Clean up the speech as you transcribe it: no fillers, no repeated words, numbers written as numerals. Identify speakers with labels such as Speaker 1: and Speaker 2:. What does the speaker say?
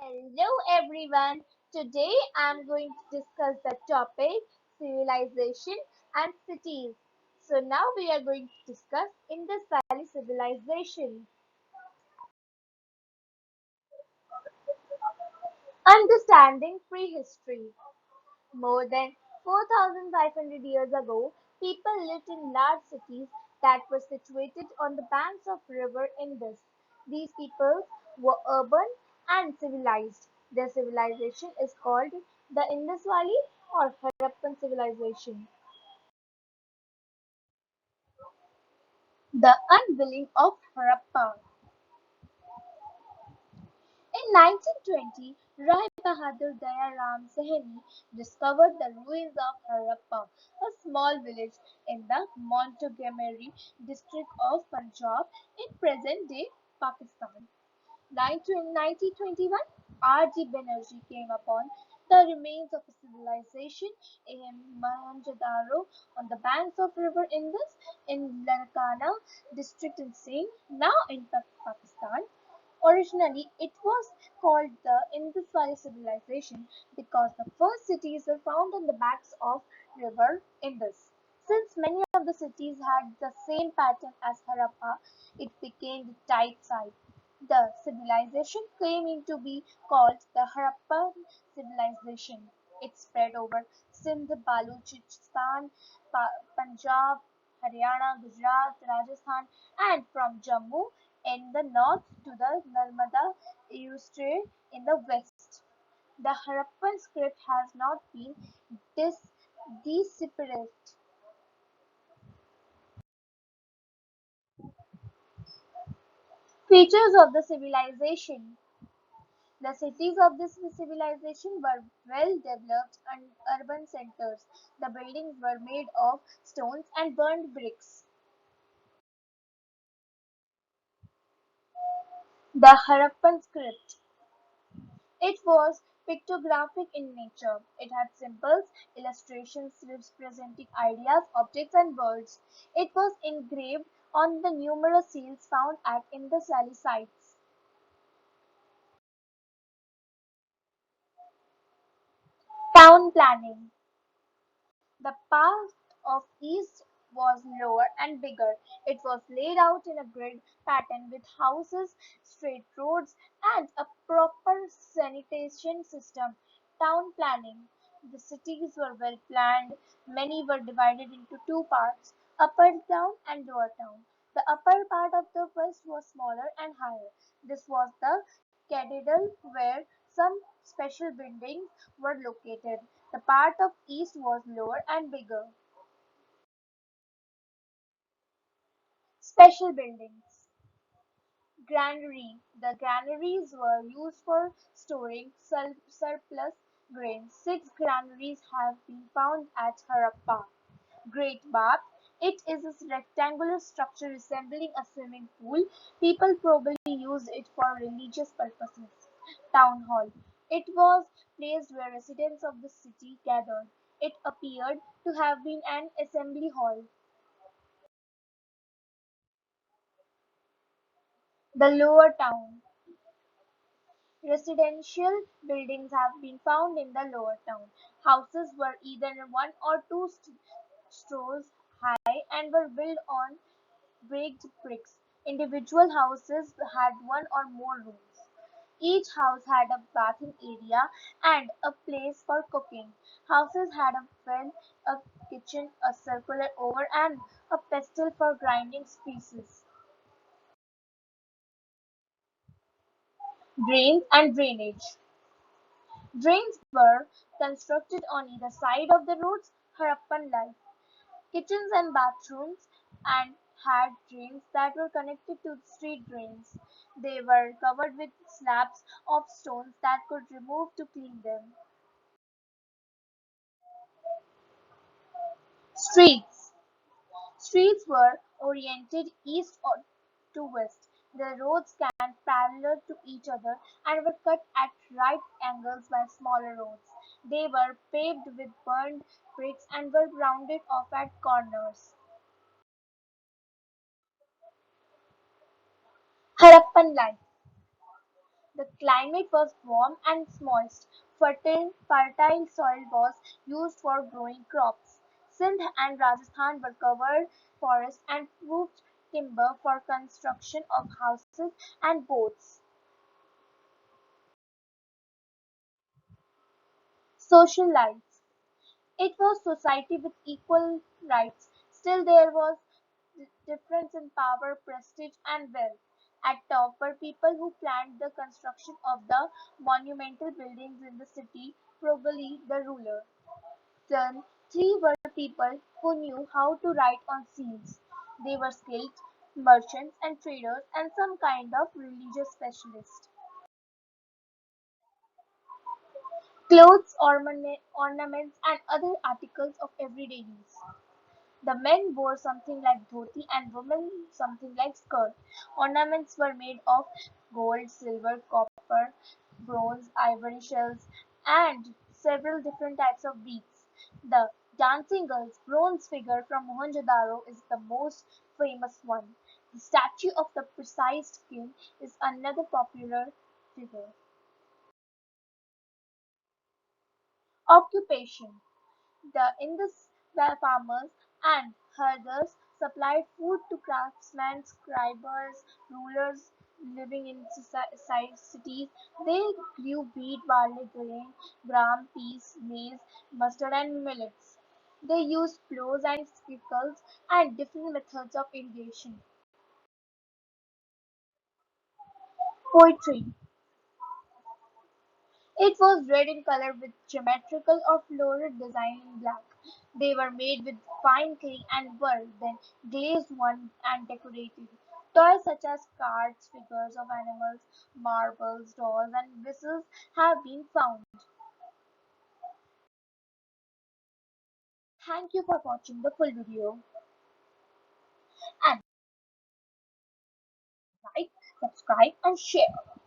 Speaker 1: Hello everyone. Today I'm going to discuss the topic civilization and cities. So now we are going to discuss Indus Valley civilization. Understanding prehistory. More than 4,500 years ago, people lived in large cities that were situated on the banks of river Indus. These people were urban and civilized. Their civilization is called the Indus Valley or Harappan civilization. The unveiling of Harappa. In 1920, Rai Bahadur Daya Ram Sahni discovered the ruins of Harappa, a small village in the Montgomery district of Punjab in present-day Pakistan. 1921, R.G. Banerjee came upon the remains of a civilization in Mohenjo-daro on the banks of river Indus in Lankana district in Sindh, now in Pakistan. Originally, it was called the Indus Valley Civilization because the first cities were found on the banks of river Indus. Since many of the cities had the same pattern as Harappa, it became the type site. The civilization came into be called the Harappan civilization. It spread over Sindh, Baluchistan, Punjab, Haryana, Gujarat, Rajasthan, and from Jammu in the north to the Narmada estuary in the west. The Harappan script has not been dis- deciphered. Features of the civilization. The cities of this civilization were well developed and urban centers. The buildings were made of stones and burned bricks. The Harappan script. It was pictographic in nature. It had symbols, illustrations representing ideas, objects, and words. It was engraved on the numerous seals found at Indus Valley sites. Town planning. The part of east was lower and bigger. It was laid out in a grid pattern with houses, straight roads, and a proper sanitation system. Town planning. The cities were well planned. Many were divided into two parts, upper town and lower town. The upper part of the west was smaller and higher. This was the cathedral where some special buildings were located. The part of east was lower and bigger. Special buildings. Granary. The granaries were used for storing surplus grain. Six granaries have been found at Harappa. Great Bath. It is a rectangular structure resembling a swimming pool. People probably used it for religious purposes. Town Hall. It was placed where residents of the city gathered. It appeared to have been an assembly hall. The Lower Town. Residential buildings have been found in the Lower Town. Houses were either one or two stories high and were built on baked bricks. Individual houses had one or more rooms. Each house had a bathing area and a place for cooking. Houses had a well, a kitchen, a circular oven, and a pestle for grinding spices. Drains and drainage. Drains were constructed on either side of the roads. Harappan life. Kitchens and bathrooms and had drains that were connected to street drains. They were covered with slabs of stones that could remove to clean them. Streets. Streets were oriented east or to west. The roads ran parallel to each other and were cut at right angles by smaller roads. They were paved with burned bricks and were rounded off at corners. Harappan life. The climate was warm and moist. Fertile soil was used for growing crops. Sindh and Rajasthan were covered forests and proved timber for construction of houses and boats. Social life. It was society with equal rights. Still there was difference in power, prestige and wealth. At top were people who planned the construction of the monumental buildings in the city, probably the ruler. Then three were people who knew how to write on seals. They were skilled merchants and traders and some kind of religious specialist. Clothes, ornaments and other articles of everyday use. The men wore something like dhoti and women something like skirt. Ornaments were made of gold, silver, copper, bronze, ivory shells, and several different types of beads. The dancing girl's bronze figure from Mohenjo-daro is the most famous one. The statue of the precise king is another popular figure. Occupation. The Indus farmers and herders supplied food to craftsmen, scribes, rulers living in cities. They grew wheat, barley, grain, gram, peas, maize, mustard, and millets. They used plows and sickles and different methods of irrigation. Poetry. It was red in color with geometrical or florid design in black. They were made with fine clay and were then glazed on and decorated. Toys such as cards, figures of animals, marbles, dolls, and whistles have been found. Thank you for watching the full video and like, subscribe and share.